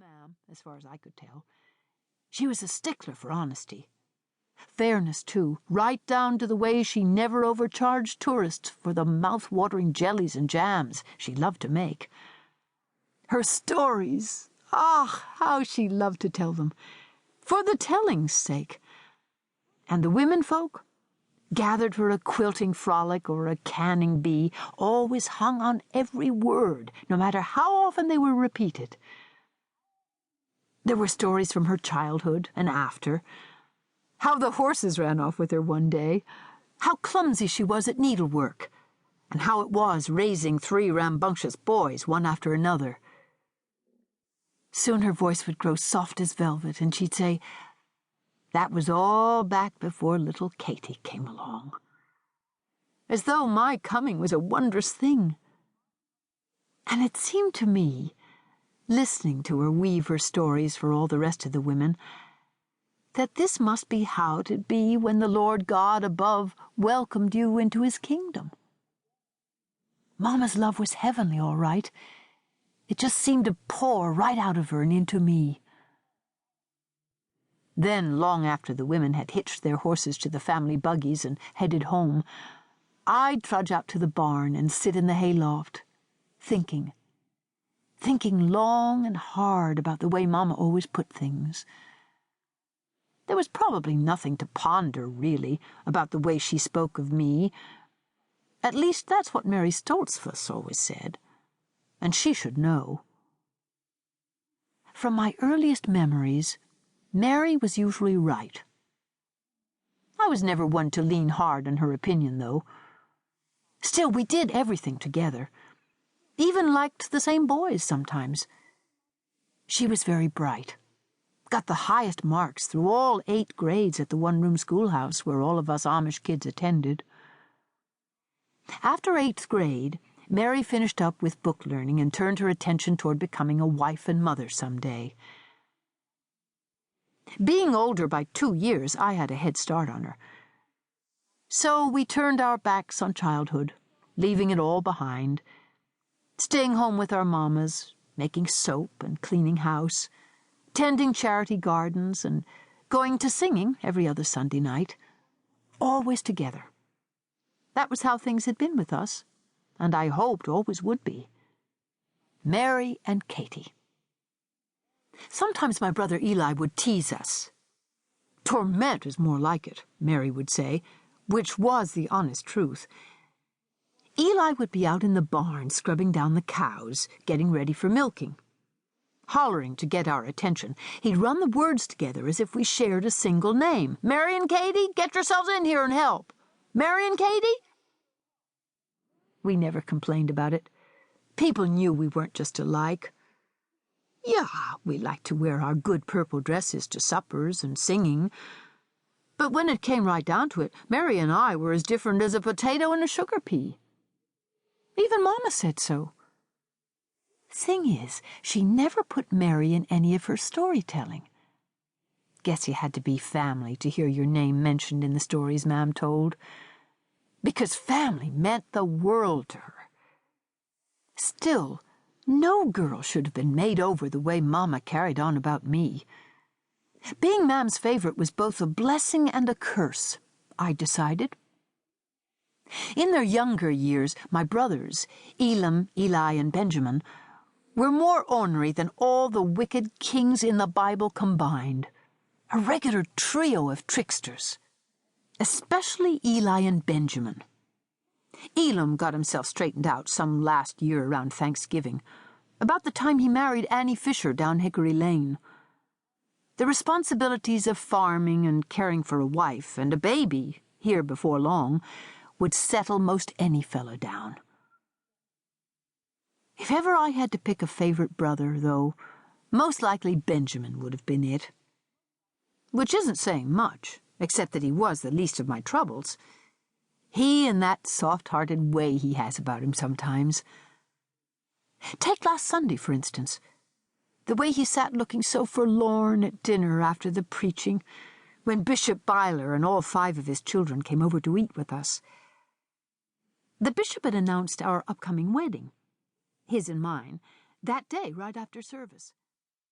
ma'am, as far as I could tell. She was a stickler for honesty. Fairness, too, right down to the way she never overcharged tourists for the mouth-watering jellies and jams she loved to make. Her stories, how she loved to tell them, for the telling's sake. And the women folk, gathered for a quilting frolic or a canning bee, always hung on every word, no matter how often they were repeated. There were stories from her childhood and after, how the horses ran off with her one day, how clumsy she was at needlework, and how it was raising 3 rambunctious boys one after another. Soon her voice would grow soft as velvet, and she'd say, "That was all back before little Katie came along." As though my coming was a wondrous thing. And it seemed to me, listening to her weave her stories for all the rest of the women, that this must be how it'd be when the Lord God above welcomed you into his kingdom. Mama's love was heavenly, all right. It just seemed to pour right out of her and into me. Then, long after the women had hitched their horses to the family buggies and headed home, I'd trudge out to the barn and sit in the hayloft, thinking long and hard about the way Mama always put things. There was probably nothing to ponder, really, about the way she spoke of me. At least that's what Mary Stoltzfus always said, and she should know. From my earliest memories, Mary was usually right. I was never one to lean hard on her opinion, though. Still, we did everything together. Even liked the same boys sometimes. She was very bright. Got the highest marks through all 8 grades at the one-room schoolhouse where all of us Amish kids attended. After 8th grade, Mary finished up with book learning and turned her attention toward becoming a wife and mother someday. Being older by 2 years, I had a head start on her. So we turned our backs on childhood, leaving it all behind, staying home with our mamas, making soap and cleaning house, tending charity gardens, and going to singing every other Sunday night, always together. That was how things had been with us, and I hoped always would be. Mary and Katie. Sometimes my brother Eli would tease us. "Torment is more like it," Mary would say, which was the honest truth. Eli would be out in the barn scrubbing down the cows, getting ready for milking. Hollering to get our attention, he'd run the words together as if we shared a single name. "Mary and Katie, get yourselves in here and help! Mary and Katie?" We never complained about it. People knew we weren't just alike. Yeah, we liked to wear our good purple dresses to suppers and singing. But when it came right down to it, Mary and I were as different as a potato and a sugar pea. Even Mama said so. Thing is, she never put Mary in any of her storytelling. Guess you had to be family to hear your name mentioned in the stories Ma'am told. Because family meant the world to her. Still, no girl should have been made over the way Mama carried on about me. Being Ma'am's favorite was both a blessing and a curse, I decided. In their younger years, my brothers, Elam, Eli, and Benjamin, were more ornery than all the wicked kings in the Bible combined. A regular trio of tricksters. Especially Eli and Benjamin. Elam got himself straightened out some last year around Thanksgiving, about the time he married Annie Fisher down Hickory Lane. The responsibilities of farming and caring for a wife and a baby, here before long, would settle most any fellow down. If ever I had to pick a favorite brother, though, most likely Benjamin would have been it. Which isn't saying much, except that he was the least of my troubles. He and that soft-hearted way he has about him sometimes. Take last Sunday, for instance. The way he sat looking so forlorn at dinner after the preaching, when Bishop Byler and all 5 of his children came over to eat with us. The bishop had announced our upcoming wedding, his and mine, that day right after service.